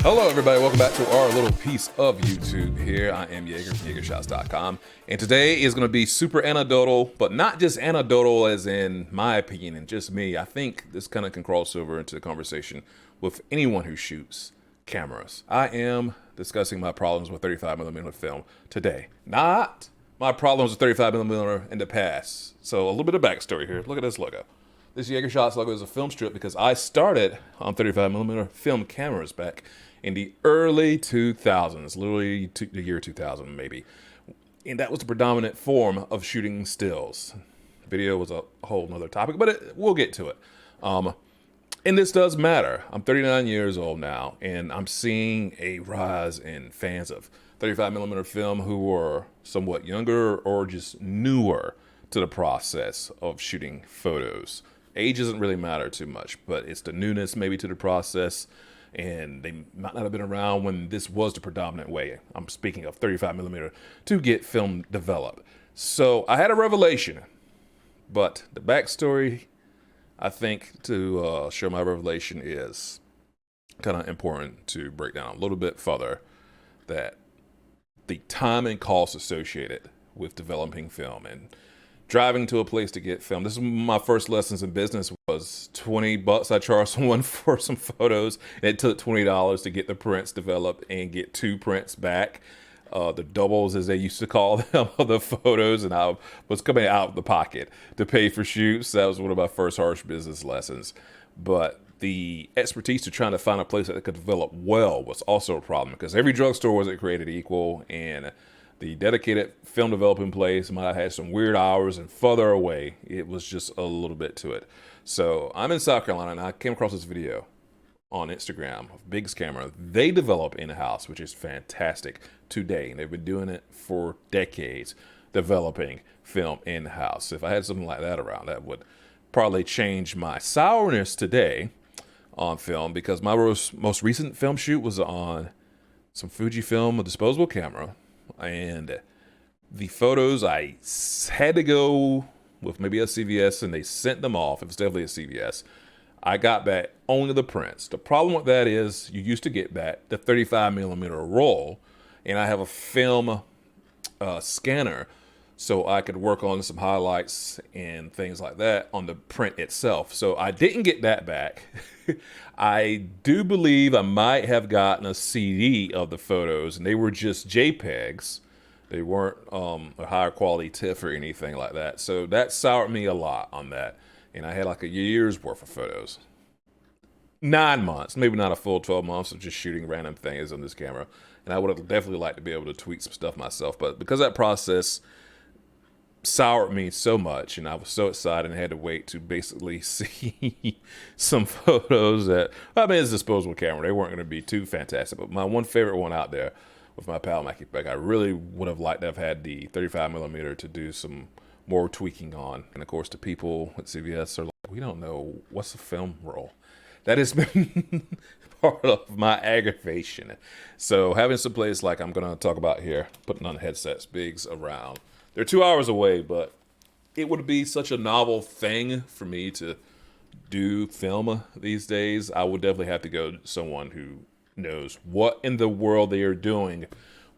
Hello, everybody. Welcome back to our little piece of YouTube here. I am Yeager from YeagerShots.com, and today is going to be super anecdotal, but not just anecdotal as in my opinion and just me. I think this kind of can cross over into the conversation with anyone who shoots cameras. I am discussing my problems with 35mm film today, not my problems with 35mm in the past. So a little bit of backstory here. Look at this logo. This YeagerShots logo is a film strip because I started on 35mm film cameras back in the early 2000s, literally the year 2000 maybe. And that was the predominant form of shooting stills. Video was a whole nother topic, but we'll get to it. And this does matter. I'm 39 years old now, and I'm seeing a rise in fans of 35mm film who are somewhat younger or just newer to the process of shooting photos. Age doesn't really matter too much, but it's the newness maybe to the process, and they might not have been around when this was the predominant way. I'm speaking of 35mm to get film developed. So I had a revelation, but the backstory, I think, to show my revelation is kind of important to break down a little bit further, that the time and cost associated with developing film and driving to a place to get film. This is my first lessons in business was $20. I charged someone for some photos, and it took $20 to get the prints developed and get 2 prints back. The doubles, as they used to call them, of the photos, and I was coming out of the pocket to pay for shoots. That was one of my first harsh business lessons. But the expertise to trying to find a place that could develop well was also a problem, because every drugstore wasn't created equal, and the dedicated film developing place might have had some weird hours, and further away, it was just a little bit to it. So I'm in South Carolina, and I came across this video on Instagram of Big's Camera. They develop in-house, which is fantastic today, and they've been doing it for decades, developing film in-house. If I had something like that around, that would probably change my sourness today on film, because my most recent film shoot was on some Fujifilm, a disposable camera. And the photos, I had to go with maybe a CVS, and they sent them off. It was definitely a CVS. I got back only the prints. The problem with that is you used to get back the 35mm roll, and I have a film scanner, so I could work on some highlights and things like that on the print itself. So I didn't get that back. I do believe I might have gotten a CD of the photos, and they were just JPEGs. They weren't a higher quality TIFF or anything like that. So that soured me a lot on that. And I had like a year's worth of photos. 9 months, maybe not a full 12 months of just shooting random things on this camera. And I would have definitely liked to be able to tweak some stuff myself. But because that process soured me so much, and I was so excited and had to wait to basically see some photos that, I mean, it's a disposable camera. They weren't going to be too fantastic. But my one favorite one out there with my pal Mackie Beck, I really would have liked to have had the 35mm to do some more tweaking on. And of course, the people at CVS are like, we don't know what's a film roll. That has been part of my aggravation. So having some place like I'm going to talk about here, putting on headsets, Bigs around. They're 2 hours away, but it would be such a novel thing for me to do film these days. I would definitely have to go to someone who knows what in the world they are doing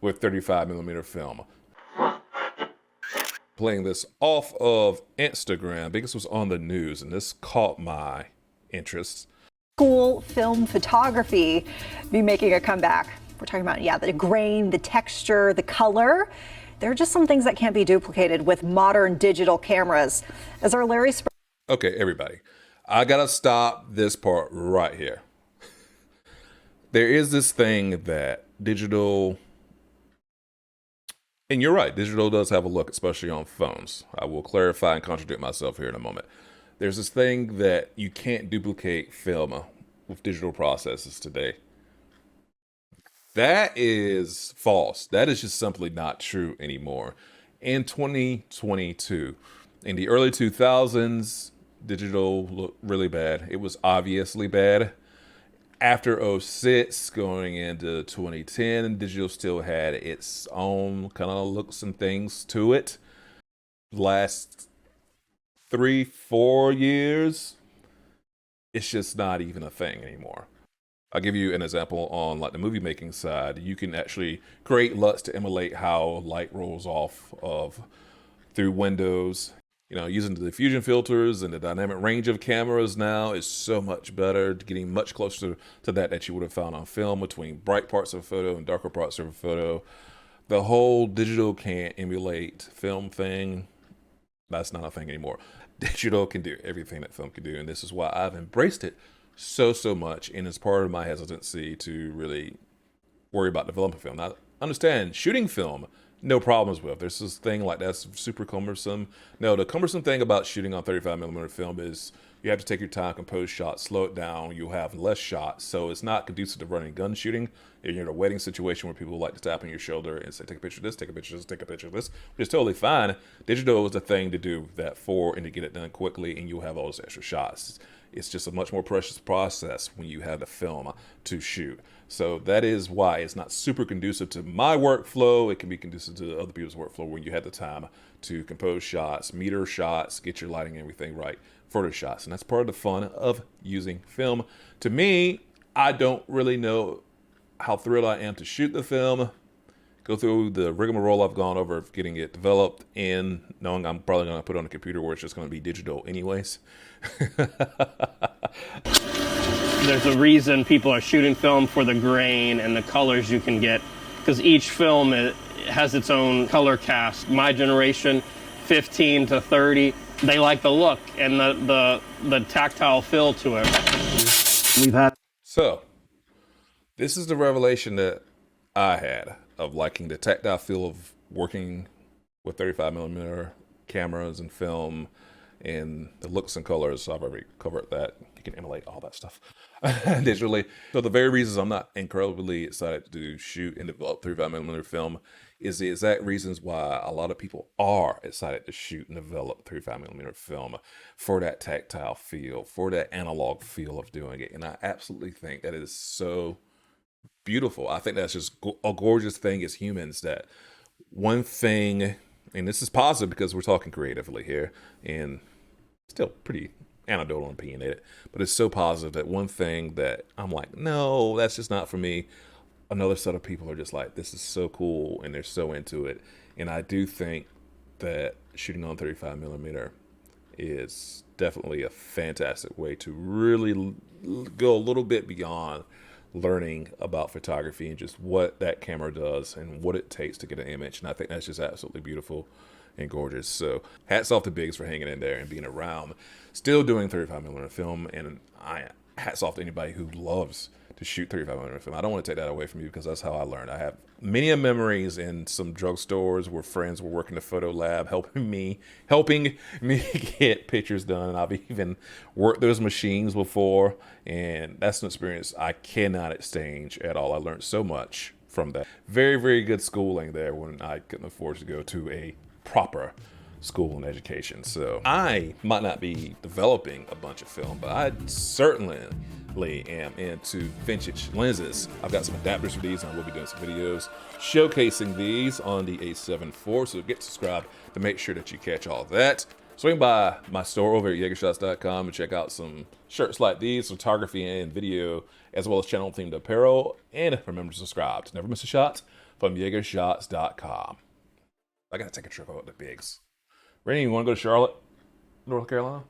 with 35mm film. Playing this off of Instagram because it was on the news, and this caught my interest. Cool film photography be making a comeback. We're talking about, the grain, the texture, the color. There are just some things that can't be duplicated with modern digital cameras. As our Larry Okay, everybody, I gotta stop this part right here. There is this thing that digital, and you're right, digital does have a look, especially on phones. I will clarify and contradict myself here in a moment. There's this thing that you can't duplicate film with digital processes today. That is false. That is just simply not true anymore. In 2022, in the early 2000s, digital looked really bad. It was obviously bad. After 2006, going into 2010, digital still had its own kind of looks and things to it. Last 3-4 years, it's just not even a thing anymore. I'll give you an example on like the movie making side. You can actually create LUTs to emulate how light rolls off of through windows. You know, using the diffusion filters and the dynamic range of cameras now is so much better, getting much closer to that you would have found on film between bright parts of a photo and darker parts of a photo. The whole digital can't emulate film thing, that's not a thing anymore. Digital can do everything that film can do, and this is why I've embraced it so much, and it's part of my hesitancy to really worry about developing film. Now, understand, shooting film, no problems with. There's this thing like that's super cumbersome. No, the cumbersome thing about shooting on 35mm film is you have to take your time, compose shots, slow it down. You'll have less shots, so it's not conducive to running gun shooting. If you're in a wedding situation where people like to tap on your shoulder and say, take a picture of this, take a picture of this, take a picture of this, which is totally fine. Digital is the thing to do that for and to get it done quickly, and you'll have all those extra shots. It's just a much more precious process when you have the film to shoot. So that is why it's not super conducive to my workflow. It can be conducive to other people's workflow when you have the time to compose shots, meter shots, get your lighting and everything right, photo shots. And that's part of the fun of using film. To me, I don't really know how thrilled I am to shoot the film, go through the rigmarole I've gone over of getting it developed and knowing I'm probably going to put it on a computer where it's just going to be digital anyways. There's a reason people are shooting film for the grain and the colors you can get, because each film has its own color cast. My generation, 15 to 30, they like the look and the tactile feel to it. So, this is the revelation that I had of liking the tactile feel of working with 35mm cameras and film and the looks and colors. I've already covered that. You can emulate all that stuff digitally. So the very reasons I'm not incredibly excited to shoot and develop 35mm film is the exact reasons why a lot of people are excited to shoot and develop 35mm film, for that tactile feel, for that analog feel of doing it. And I absolutely think that is so beautiful. I think that's just a gorgeous thing as humans, that one thing, and this is positive because we're talking creatively here and still pretty anecdotal and opinionated, but it's so positive that one thing that I'm like, no, that's just not for me. Another set of people are just like, this is so cool, and they're so into it. And I do think that shooting on 35mm is definitely a fantastic way to really go a little bit beyond learning about photography and just what that camera does and what it takes to get an image. And I think that's just absolutely beautiful and gorgeous. So hats off to Biggs for hanging in there and being around, still doing 35mm film. And hats off to anybody who loves to shoot 35mm film. I don't want to take that away from you, because that's how I learned. I have many memories in some drugstores where friends were working the photo lab, helping me get pictures done. And I've even worked those machines before, and that's an experience I cannot exchange at all. I learned so much from that. Very good schooling there when I couldn't afford to go to a proper school and education. So I might not be developing a bunch of film, but I certainly am into vintage lenses. I've got some adapters for these, and I will be doing some videos showcasing these on the A7 IV, so get subscribed to make sure that you catch all of that. Swing by my store over at YeagerShots.com and check out some shirts like these, photography and video, as well as channel themed apparel. And remember to subscribe to never miss a shot from YeagerShots.com. I gotta take a trip out to Biggs. Rainy, you wanna go to Charlotte, North Carolina?